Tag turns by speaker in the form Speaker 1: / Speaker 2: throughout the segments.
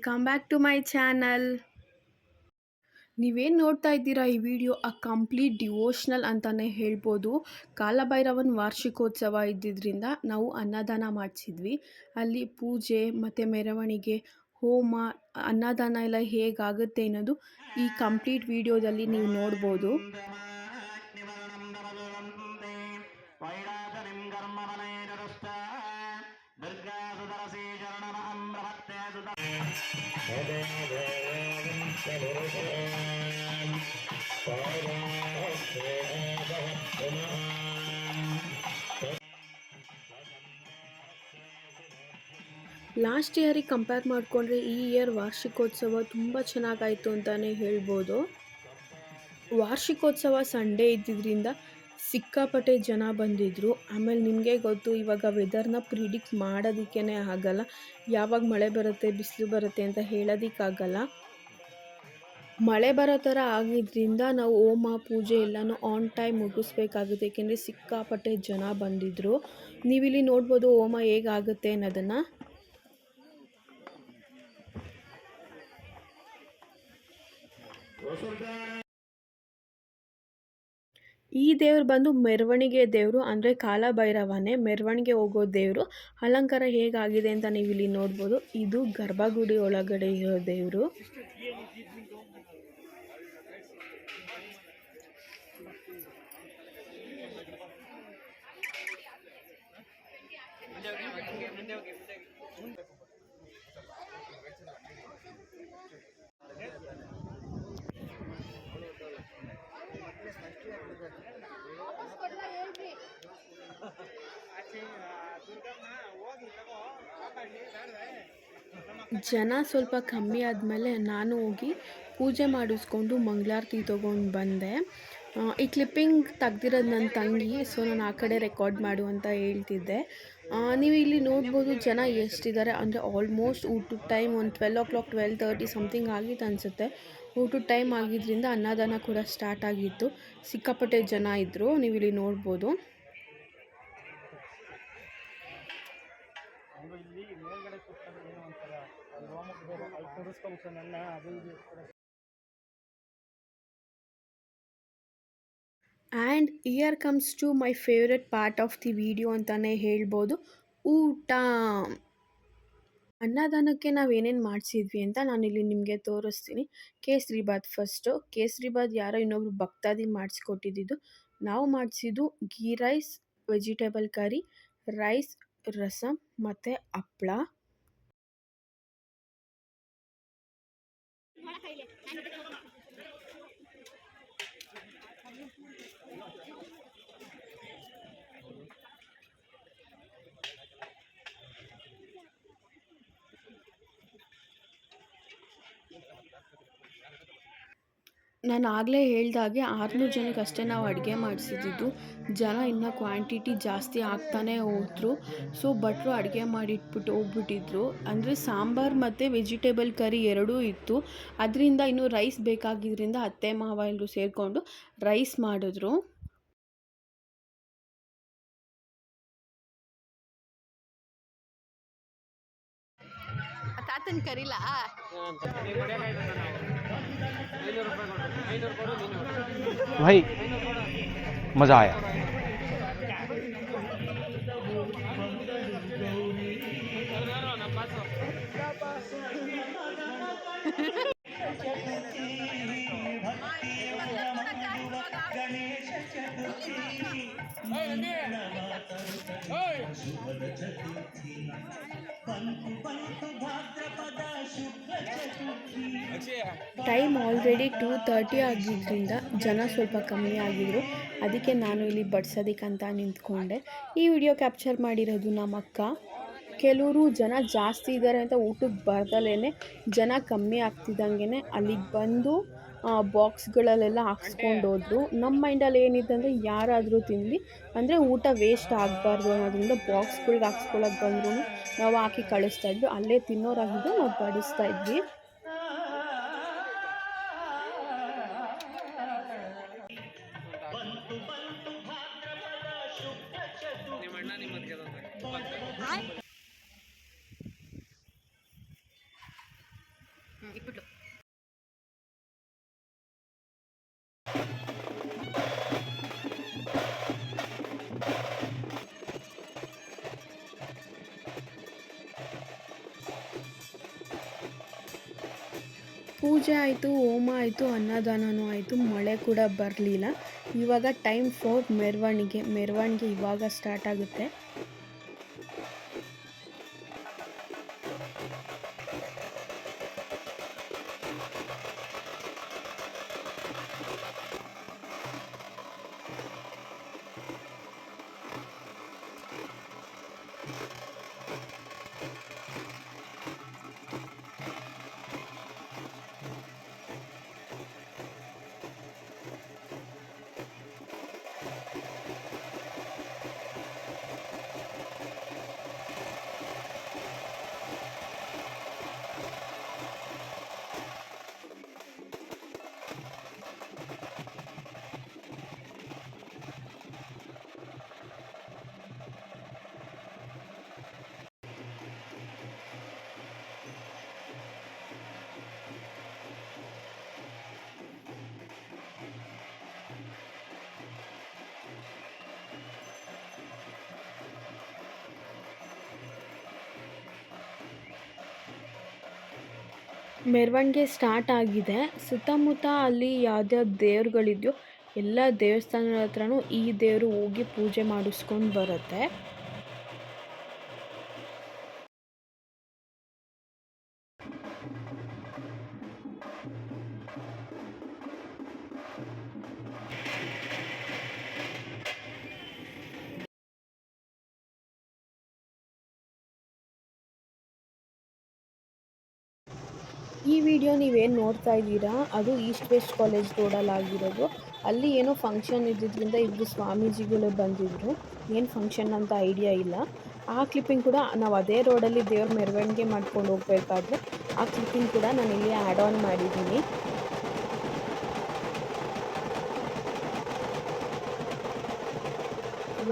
Speaker 1: Welcome back to my channel. ನೀವೇನು ನೋಡ್ತಾ ಇದ್ದೀರಾ ಈ ವಿಡಿಯೋ ಕಂಪ್ಲೀಟ್ ಡಿವೋಷ್ನಲ್ ಅಂತಲೇ ಹೇಳ್ಬೋದು. ಕಾಲಭೈರವನ ವಾರ್ಷಿಕೋತ್ಸವ ಇದ್ದಿದ್ದರಿಂದ ನಾವು ಅನ್ನದಾನ ಮಾಡಿಸಿದ್ವಿ. ಅಲ್ಲಿ ಪೂಜೆ ಮತ್ತು ಮೆರವಣಿಗೆ, ಹೋಮ, ಅನ್ನದಾನ ಎಲ್ಲ ಹೇಗಾಗುತ್ತೆ ಅನ್ನೋದು ಈ ಕಂಪ್ಲೀಟ್ ವಿಡಿಯೋದಲ್ಲಿ ನೀವು ನೋಡ್ಬೋದು. ಲಾಸ್ಟ್ ಇಯರಿಗೆ ಕಂಪೇರ್ ಮಾಡಿಕೊಂಡ್ರೆ ಈ ಇಯರ್ ವಾರ್ಷಿಕೋತ್ಸವ ತುಂಬ ಚೆನ್ನಾಗಾಯಿತು ಅಂತಲೇ ಹೇಳ್ಬೋದು. ವಾರ್ಷಿಕೋತ್ಸವ ಸಂಡೇ ಇದ್ದಿದ್ದರಿಂದ ಸಿಕ್ಕಾಪಟ್ಟೆ ಜನ ಬಂದಿದ್ದರು. ಆಮೇಲೆ ನಿಮಗೆ ಗೊತ್ತು, ಇವಾಗ ವೆದರ್ನ ಪ್ರಿಡಿಕ್ಟ್ ಮಾಡೋದಕ್ಕೇ ಆಗಲ್ಲ. ಯಾವಾಗ ಮಳೆ ಬರುತ್ತೆ, ಬಿಸಿಲು ಬರುತ್ತೆ ಅಂತ ಹೇಳೋದಕ್ಕಾಗಲ್ಲ. ಮಳೆ ಬರೋ ಥರ ಆಗಿದ್ದರಿಂದ ನಾವು ಹೋಮ ಪೂಜೆ ಎಲ್ಲನೂ ಆನ್ ಟೈಮ್ ಮುಗಿಸ್ಬೇಕಾಗುತ್ತೆ, ಏಕೆಂದರೆ ಸಿಕ್ಕಾಪಟ್ಟೆ ಜನ ಬಂದಿದ್ದರು. ನೀವಿಲ್ಲಿ ನೋಡ್ಬೋದು ಹೋಮ ಹೇಗಾಗುತ್ತೆ ಅನ್ನೋದನ್ನು. ಈ ದೇವ್ರು ಬಂದು ಮೆರವಣಿಗೆ ದೇವರು, ಅಂದರೆ ಕಾಲಭೈರವನೇ ಮೆರವಣಿಗೆ ಹೋಗೋ ದೇವರು. ಅಲಂಕಾರ ಹೇಗಾಗಿದೆ ಅಂತ ನೀವು ಇಲ್ಲಿ ನೋಡ್ಬೋದು. ಇದು ಗರ್ಭಗುಡಿ ಒಳಗಡೆ ಇರೋ ದೇವರು. ಜನ ಸ್ವಲ್ಪ ಕಮ್ಮಿ ಆದಮೇಲೆ ನಾನು ಹೋಗಿ ಪೂಜೆ ಮಾಡಿಸ್ಕೊಂಡು ಮಂಗಳಾರತಿ ತೊಗೊಂಡು ಬಂದೆ. ಈ ಕ್ಲಿಪ್ಪಿಂಗ್ ತೆಗ್ದಿರೋದು ನನ್ನ ತಂಗಿ, ಸೊ ನಾನು ಆ ಕಡೆ ರೆಕಾರ್ಡ್ ಮಾಡು ಅಂತ ಹೇಳ್ತಿದ್ದೆ. ನೀವು ಇಲ್ಲಿ ನೋಡ್ಬೋದು ಜನ ಎಷ್ಟಿದ್ದಾರೆ ಅಂದರೆ ಆಲ್ಮೋಸ್ಟ್ ಊಟದ ಟೈಮ್ ಒಂದು 12 o'clock 12:30 ಸಮಥಿಂಗ್ ಆಗಿತ್ತು ಅನಿಸುತ್ತೆ. ಊಟದ ಟೈಮ್ ಆಗಿದ್ದರಿಂದ ಅನ್ನದಾನ ಕೂಡ ಸ್ಟಾರ್ಟ್ ಆಗಿತ್ತು. ಸಿಕ್ಕಾಪಟ್ಟೆ ಜನ ಇದ್ದರು, ನೀವು ಇಲ್ಲಿ ನೋಡ್ಬೋದು. And here comes to my favourite part of the video ಅಂತಲೇ ಹೇಳ್ಬೋದು, ಊಟ. ಅನ್ನದಾನಕ್ಕೆ ನಾವು ಏನೇನು ಮಾಡಿಸಿದ್ವಿ ಅಂತ ನಾನಿಲ್ಲಿ ನಿಮಗೆ ತೋರಿಸ್ತೀನಿ. ಕೇಸರಿಬಾತ್ ಫಸ್ಟು. ಕೇಸರಿಬಾತ್ ಯಾರೋ ಇನ್ನೊಬ್ರು ಭಕ್ತಾದಿ ಮಾಡಿಸ್ಕೊಟ್ಟಿದ್ದು. ನಾವು ಮಾಡಿಸಿದ್ದು ghee rice, vegetable curry, rice, rasam ಮತ್ತು ಹಪ್ಪಳ. ನಾನು ಆಗಲೇ ಹೇಳ್ದಾಗೆ 600 ಜನಕ್ಕೆ ಅಷ್ಟೇ ನಾವು ಅಡುಗೆ ಮಾಡಿಸಿದ್ದು. ಜನ ಇನ್ನೂ ಕ್ವಾಂಟಿಟಿ ಜಾಸ್ತಿ ಆಗ್ತಾನೇ ಹೋದ್ರು. ಸೊ ಭಟ್ರು ಅಡುಗೆ ಮಾಡಿಟ್ಬಿಟ್ಟು ಹೋಗ್ಬಿಟ್ಟಿದ್ರು. ಅಂದರೆ ಸಾಂಬಾರು ಮತ್ತು ವೆಜಿಟೇಬಲ್ ಕರಿ ಎರಡೂ ಇತ್ತು. ಅದರಿಂದ ಇನ್ನೂ ರೈಸ್ ಬೇಕಾಗಿದ್ದರಿಂದ ಅತ್ತೆ ಮಾವ ಎಲ್ಲರೂ ಸೇರಿಕೊಂಡು ರೈಸ್ ಮಾಡಿದ್ರು. ತಾತನ ಕರಿಲ್ಲ
Speaker 2: भाई मज़ा आया.
Speaker 1: ಟೈಮ್ ಆಲ್ರೆಡಿ 2:30 ಆಗಿದ್ದರಿಂದ ಜನ ಸ್ವಲ್ಪ ಕಮ್ಮಿ ಆಗಿದ್ರು. ಅದಕ್ಕೆ ನಾನು ಇಲ್ಲಿ ಬಡ್ಸೋದಕ್ಕಂತ ನಿಂತ್ಕೊಂಡೆ. ಈ ವಿಡಿಯೋ ಕ್ಯಾಪ್ಚರ್ ಮಾಡಿರೋದು ನಮ್ಮ ಅಕ್ಕ. ಕೆಲವರು ಜನ ಜಾಸ್ತಿ ಇದ್ದಾರೆ ಅಂತ ಊಟಕ್ಕೆ ಬರ್ದಲೇ ಜನ ಕಮ್ಮಿ ಆಗ್ತಿದ್ದಂಗೆ ಅಲ್ಲಿಗೆ ಬಂದು ಬಾಕ್ಸ್ಗಳಲ್ಲೆಲ್ಲ ಹಾಕ್ಸ್ಕೊಂಡು ಹೋದ್ರು. ನಮ್ಮ ಮೈಂಡಲ್ಲಿ ಏನಿದೆ ಅಂದರೆ ಯಾರಾದರೂ ತಿನ್ನಲಿ, ಅಂದರೆ ಊಟ ವೇಸ್ಟ್ ಆಗಬಾರ್ದು ಅನ್ನೋದ್ರಿಂದ ಬಾಕ್ಸ್ಗಳ್ಗೆ ಹಾಕ್ಸ್ಕೊಳಕ್ಕೆ ಬಂದರೂ ನಾವು ಹಾಕಿ ಕಳಿಸ್ತಾ ಇದ್ವಿ. ಅಲ್ಲೇ ತಿನ್ನೋರಾಗಿದ್ದು ನಾವು ಬಡಿಸ್ತಾ ಇದ್ವಿ. ಪೂಜೆ ಆಯಿತು, ಹೋಮ ಆಯಿತು, ಅನ್ನದಾನವೂ ಆಯಿತು. ಮಳೆ ಕೂಡ ಬರಲಿಲ್ಲ. ಇವಾಗ ಟೈಮ್ ಫಾರ್ ಮೆರವಣಿಗೆ ಇವಾಗ ಸ್ಟಾರ್ಟ್ ಆಗುತ್ತೆ. ಮೆರವಣಿಗೆ ಸ್ಟಾರ್ಟ್ ಆಗಿದೆ. ಸುತ್ತಮುತ್ತ ಅಲ್ಲಿ ಯಾವ್ದ್ಯಾವ್ದು ದೇವ್ರುಗಳಿದೆಯೋ ಎಲ್ಲ ದೇವಸ್ಥಾನದ ಹತ್ರನೂ ಈ ದೇವರು ಹೋಗಿ ಪೂಜೆ ಮಾಡಿಸ್ಕೊಂಡು ಬರುತ್ತೆ. ಈ ವಿಡಿಯೋ ನೀವೇನು ನೋಡ್ತಾ ಇದ್ದೀರಾ ಅದು ಈಸ್ಟ್ ವೆಸ್ಟ್ ಕಾಲೇಜ್ ರೋಡಲ್ಲಿ ಆಗಿರೋದು. ಅಲ್ಲಿ ಏನೋ ಫಂಕ್ಷನ್ ಇದ್ದಿದ್ದರಿಂದ ಇಬ್ಬರು ಸ್ವಾಮೀಜಿಗಳು ಬಂದಿದ್ದರು. ಏನು ಫಂಕ್ಷನ್ ಅಂತ ಐಡಿಯಾ ಇಲ್ಲ. ಆ ಕ್ಲಿಪ್ಪಿಂಗ್ ಕೂಡ ನಾವು ಅದೇ ರೋಡಲ್ಲಿ ದೇವ್ರ ಮೆರವಣಿಗೆ ಮಾಡ್ಕೊಂಡು ಹೋಗಬೇಕಾದ್ರೆ ಆ ಕ್ಲಿಪ್ಪಿಂಗ್ ಕೂಡ ನಾನು ಇಲ್ಲಿ ಆ್ಯಡ್ ಆನ್ ಮಾಡಿದ್ದೀನಿ.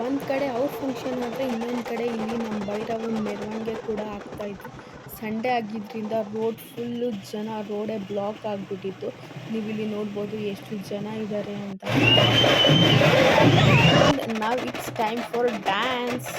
Speaker 1: ಒಂದು ಕಡೆ ಅವ್ರ ಫಂಕ್ಷನ್ ಆದರೆ ಇನ್ನೊಂದು ಕಡೆ ಇಲ್ಲಿ ನಮ್ಮ ಭೈರವನ ಮೆರವಣಿಗೆ ಕೂಡ ಆಗ್ತಾಯಿತ್ತು. ಸಂಡೇ ಆಗಿದ್ದರಿಂದ ರೋಡ್ ಫುಲ್ಲು ಜನ, ರೋಡೇ ಬ್ಲಾಕ್ ಆಗಿಬಿಟ್ಟಿತ್ತು. ನೀವಿಲ್ಲಿ ನೋಡ್ಬೋದು ಎಷ್ಟು ಜನ ಇದ್ದಾರೆ ಅಂತ. Now it's time for dance.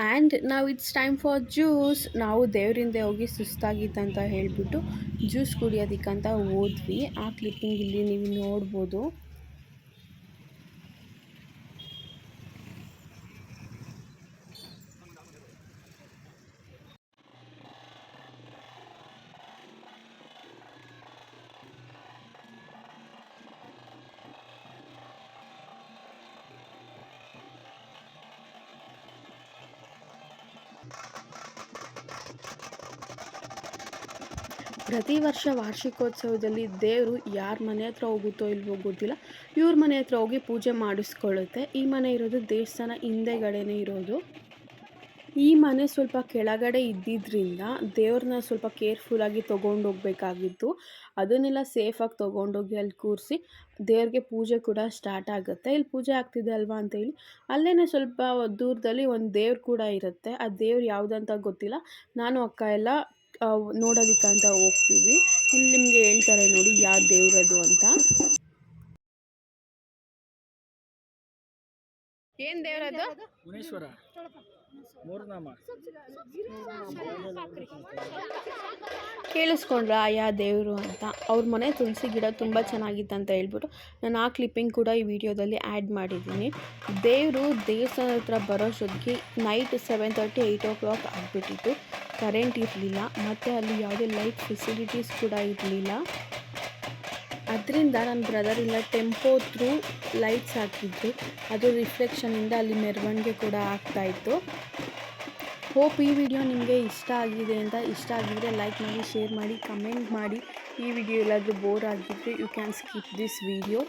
Speaker 1: And ನಾವು ಇಟ್ಸ್ ಟೈಮ್ ಫಾರ್ ಜ್ಯೂಸ್. ನಾವು ದೇವರಿಂದ ಹೋಗಿ ಸುಸ್ತಾಗಿತ್ತಂತ ಹೇಳಿಬಿಟ್ಟು ಜ್ಯೂಸ್ ಕುಡಿಯೋದಕ್ಕಂತ ಹೋದ್ವಿ. ಆ ಕ್ಲಿಪ್ಪಿಂಗ್ ಇಲ್ಲಿ ನೀವು ನೋಡ್ಬೋದು. ಪ್ರತಿ ವರ್ಷ ವಾರ್ಷಿಕೋತ್ಸವದಲ್ಲಿ ದೇವರು ಯಾರ ಮನೆ ಹತ್ರ ಹೋಗುತ್ತೋ ಇಲ್ವೋ ಗೊತ್ತಿಲ್ಲ, ಇವ್ರ ಮನೆ ಹತ್ರ ಹೋಗಿ ಪೂಜೆ ಮಾಡಿಸ್ಕೊಳ್ಳುತ್ತೆ. ಈ ಮನೆ ಇರೋದು ದೇವಸ್ಥಾನ ಹಿಂದೆಗಡೆನೇ ಇರೋದು. ಈ ಮನೆ ಸ್ವಲ್ಪ ಕೆಳಗಡೆ ಇದ್ದಿದ್ದರಿಂದ ದೇವ್ರನ್ನ ಸ್ವಲ್ಪ ಕೇರ್ಫುಲ್ಲಾಗಿ ತೊಗೊಂಡೋಗ್ಬೇಕಾಗಿತ್ತು. ಅದನ್ನೆಲ್ಲ ಸೇಫಾಗಿ ತೊಗೊಂಡೋಗಿ ಅಲ್ಲಿ ಕೂರಿಸಿ ದೇವ್ರಿಗೆ ಪೂಜೆ ಕೂಡ ಸ್ಟಾರ್ಟ್ ಆಗುತ್ತೆ. ಇಲ್ಲಿ ಪೂಜೆ ಆಗ್ತಿದೆ ಅಲ್ವಾ ಅಂತೇಳಿ ಅಲ್ಲೇ ಸ್ವಲ್ಪ ದೂರದಲ್ಲಿ ಒಂದು ದೇವ್ರು ಕೂಡ ಇರುತ್ತೆ. ಆ ದೇವ್ರು ಯಾವುದಂತ ಗೊತ್ತಿಲ್ಲ. ನಾನು ಅಕ್ಕ ಎಲ್ಲ ನೋಡೋದಕ್ಕಂತ ಹೋಗ್ತೀವಿ. ಇಲ್ಲಿ ನಿಮಗೆ ಹೇಳ್ತಾರೆ ನೋಡಿ ಯಾವ ದೇವ್ರದು ಅಂತ. ಏನು ದೇವ್ರದು?
Speaker 3: ಮುನೇಶ್ವರ ಮೂರ್ನಾಮ.
Speaker 1: ಕೇಳಿಸ್ಕೊಂಡ್ರ ಯಾ ದೇವರು ಅಂತ. ಅವ್ರ ಮನೆ ತುಳಸಿ ಗಿಡ ತುಂಬ ಚೆನ್ನಾಗಿತ್ತು ಅಂತ ಹೇಳ್ಬಿಟ್ಟು ನಾನು ಆ ಕ್ಲಿಪ್ಪಿಂಗ್ ಕೂಡ ಈ ವಿಡಿಯೋದಲ್ಲಿ ಆ್ಯಡ್ ಮಾಡಿದ್ದೀನಿ. ದೇವರು ದೇವಸ್ಥಾನದ ಹತ್ರ ಬರೋಷ್ಟೊತ್ತಿಗೆ ನೈಟ್ 7:30 8 o'clock ಆಗಿಬಿಟ್ಟಿತ್ತು. ಕರೆಂಟ್ ಇರಲಿಲ್ಲ ಮತ್ತು ಅಲ್ಲಿ ಯಾವುದೇ ಲೈಟ್ ಫೆಸಿಲಿಟೀಸ್ ಕೂಡ ಇರಲಿಲ್ಲ. ಅದರಿಂದ ನನ್ನ ಬ್ರದರ್ ಇಲ್ಲ ಟೆಂಪೋ ಥ್ರೂ ಲೈಟ್ಸ್ ಹಾಕಿದ್ರು. ಅದು ರಿಫ್ಲೆಕ್ಷನಿಂದ ಅಲ್ಲಿ ಮೆರವಣಿಗೆ ಕೂಡ ಆಗ್ತಾಯಿತ್ತು. ಹೋಪ್ ಈ ವಿಡಿಯೋ ನಿಮಗೆ ಇಷ್ಟ ಆಗಿದೆ ಅಂತ. ಇಷ್ಟ ಆಗಿದರೆ ಲೈಕ್ ಮಾಡಿ, ಶೇರ್ ಮಾಡಿ, ಕಮೆಂಟ್ ಮಾಡಿ. ಈ ವಿಡಿಯೋ ಎಲ್ಲಾದರೂ ಬೋರ್ ಆಗಿದ್ದರೆ you can skip this video.